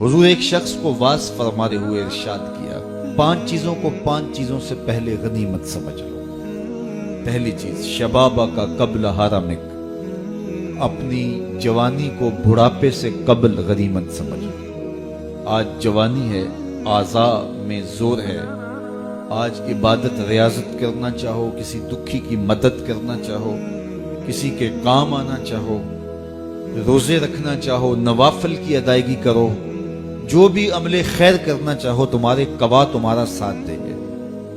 हुजूर एक शख्स को वाज फरमाते हुए इरशाद किया, 5 चीजों को 5 चीजों से पहले गनीमत समझ लो। पहली चीज, शबाबा का कब्ल हरमिक, अपनी जवानी को बुढ़ापे से कब्ल गनीमत समझ लो। आज जवानी है, आज़ा में जोर है, आज इबादत रियाजत करना चाहो, किसी दुखी की मदद करना चाहो, किसी के काम आना चाहो, रोजे रखना चाहो, नवाफिल की अदायगी करो, जो भी अमले खैर करना चाहो, तुम्हारे कवा तुम्हारा साथ देंगे।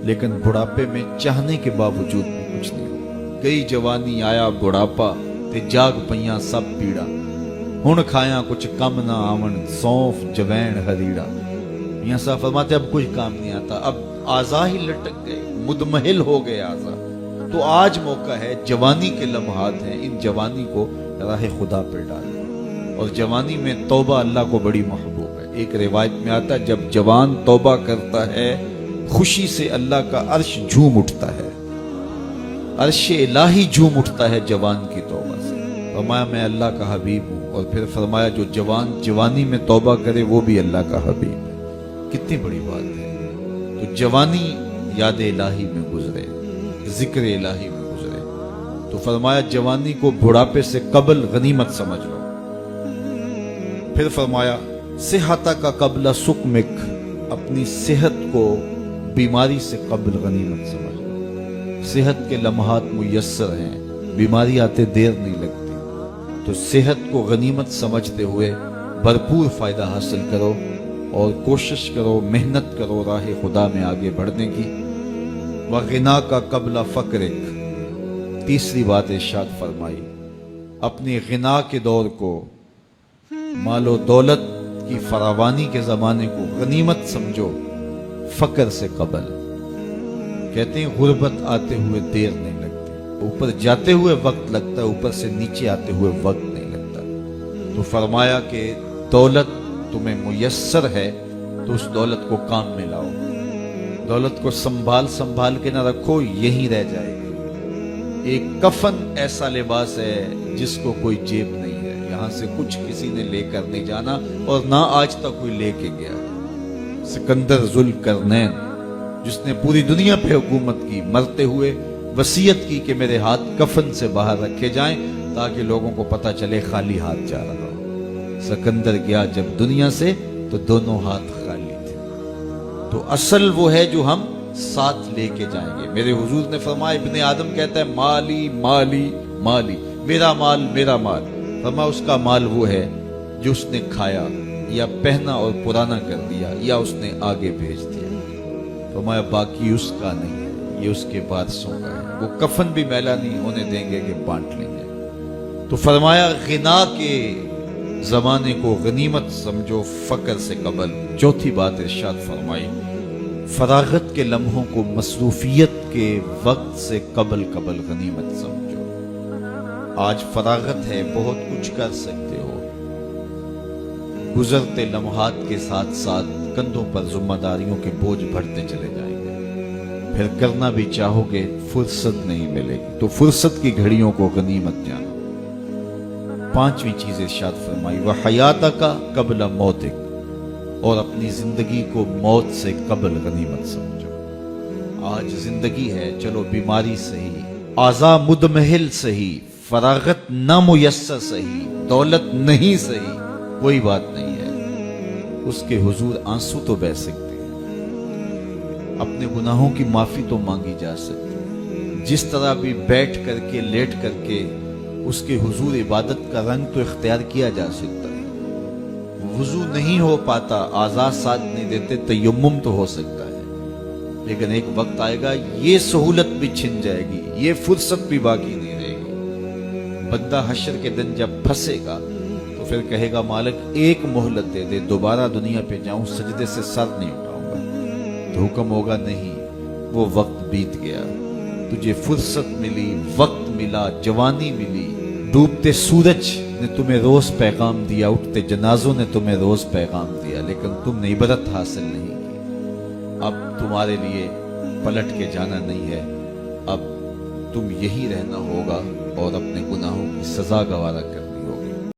लेकिन बुढ़ापे में चाहने के बावजूद भी कुछ नहीं। गई जवानी आया बुढ़ापा, ते जाग पइयां सब पीड़ा, हुण खाया कुछ कम ना आवन, सौंफ जवैन हरीड़ा। मियां साहब फरमाते अब कुछ काम नहीं आता, अब आज़ा ही लटक गए, मुदमहिल हो गए आज़ा। तो आज मौका है, जवानी के लम्हात हैं, इन जवानी को राह खुदा पर डालें। और जवानी में तौबा अल्लाह को बड़ी महबूब है। एक रिवायत में आता है, जब जवान तौबा करता है, खुशी से अल्लाह का अर्श झूम उठता है, अर्श इलाही झूम उठता है जवान की तौबा से। फरमाया मैं अल्लाह का हबीब हूँ, और फिर फरमाया जो जवान जवानी में तौबा करे वो भी अल्लाह का हबीब है। कितनी बड़ी बात है। तो जवानी याद इलाही में गुजरे, जिक्र इलाही में गुजरे, तो फरमाया जवानी को बुढ़ापे से कबल गनीमत समझ लो। फिर फरमाया सेहता का कबला सुकमिक, अपनी सेहत को बीमारी से कबल गनीमत समझ लो। सेहत के लम्हात मुयस्सर हैं, बीमारी आते देर नहीं लगती। तो सेहत को गनीमत समझते हुए भरपूर फायदा हासिल करो और कोशिश करो, मेहनत करो राह खुदा में आगे बढ़ने की। वगिना का कबला फक्रिक, तीसरी बात इरशाद फरमाई, अपनी गिना के दौर को, मालो दौलत की फरावानी के जमाने को गनीमत समझो, फकर से कबल। कहते हैं गुर्बत आते हुए देर नहीं लगती, ऊपर जाते हुए वक्त लगता है, ऊपर से नीचे आते हुए वक्त नहीं लगता। तो फरमाया कि दौलत तुम्हें मुयस्सर है तो उस दौलत को काम में लाओ। दौलत को संभाल संभाल के ना रखो, यहीं रह जाएगी। एक कफन ऐसा लिबास है जिसको कोई जेब नहीं है, यहां से कुछ किसी ने लेकर नहीं जाना और ना आज तक कोई लेके गया। सिकंदर जुल्करनैन, जिसने पूरी दुनिया पे हुकूमत की, मरते हुए वसीयत की कि मेरे हाथ कफन से बाहर रखे जाएं ताकि लोगों को पता चले खाली हाथ जा रहा हो। सिकंदर गया जब दुनिया से तो दोनों हाथ खाली थे। तो असल वो है जो हम साथ लेके जाएंगे। मेरे हुजूर ने फरमाया, इब्ने आदम कहता है माली माली माली, मेरा माल मेरा माल। फरमाया उसका माल वो है जो उसने खाया या पहना और पुराना कर दिया या उसने आगे भेज दिया। फरमाया बाकी उसका नहीं है, ये उसके वारिसों का है। वो कफन भी मैला नहीं होने देंगे कि बांट लेंगे। तो फरमाया गिना के जमाने को गनीमत समझो, फकर से कबल। चौथी बात इरशाद फरमाई, फरागत के लम्हों को मसरूफियत के वक्त से कबल कबल गनीमत समझो। आज फरागत है, बहुत कुछ कर सकते हो, गुजरते लम्हात के साथ साथ कंधों पर जिम्मेदारियों के बोझ बढ़ते चले जाएंगे। फिर करना भी चाहोगे, फुर्सत नहीं मिलेगी। तो फुर्सत की घड़ियों को गनीमत जानो। पांचवी चीज इरशाद फरमाई, वह हयाता का कबल मौतिक, और अपनी जिंदगी को मौत से कबल गनीमत समझो। आज जिंदगी है, चलो बीमारी सही, आज़ा मुदमहिल सही, फरागत नामुयस्सर सही, दौलत नहीं सही, कोई बात नहीं है। उसके हुजूर आंसू तो बह सकते हैं, अपने गुनाहों की माफी तो मांगी जा सकती है। जिस तरह भी बैठ करके लेट करके उसके हुजूर इबादत का रंग तो इख्तियार किया जा सकता है। वुजू नहीं हो पाता, आजाद साथ नहीं देते, तयम्मुम तो हो सकता है। लेकिन एक वक्त आएगा, ये सहूलत भी छिन जाएगी, ये फुर्सत भी बाकी नहीं रहेगी। बंदा हश्र के दिन जब फंसेगा तो फिर कहेगा मालिक एक मोहलत दे दे, दोबारा दुनिया पे जाऊं, सजदे से सर नहीं उठाऊंगा। तो हुक्म होगा नहीं, वो वक्त बीत गया, तुझे फुर्सत मिली, वक्त मिला, जवानी मिली। डूबते सूरज ने तुम्हें रोज पैगाम दिया, उठते जनाजों ने तुम्हें रोज पैगाम दिया, लेकिन तुमने इबरत हासिल नहीं की। अब तुम्हारे लिए पलट के जाना नहीं है, अब तुम यही रहना होगा और अपने गुनाहों की सजा गवारा कर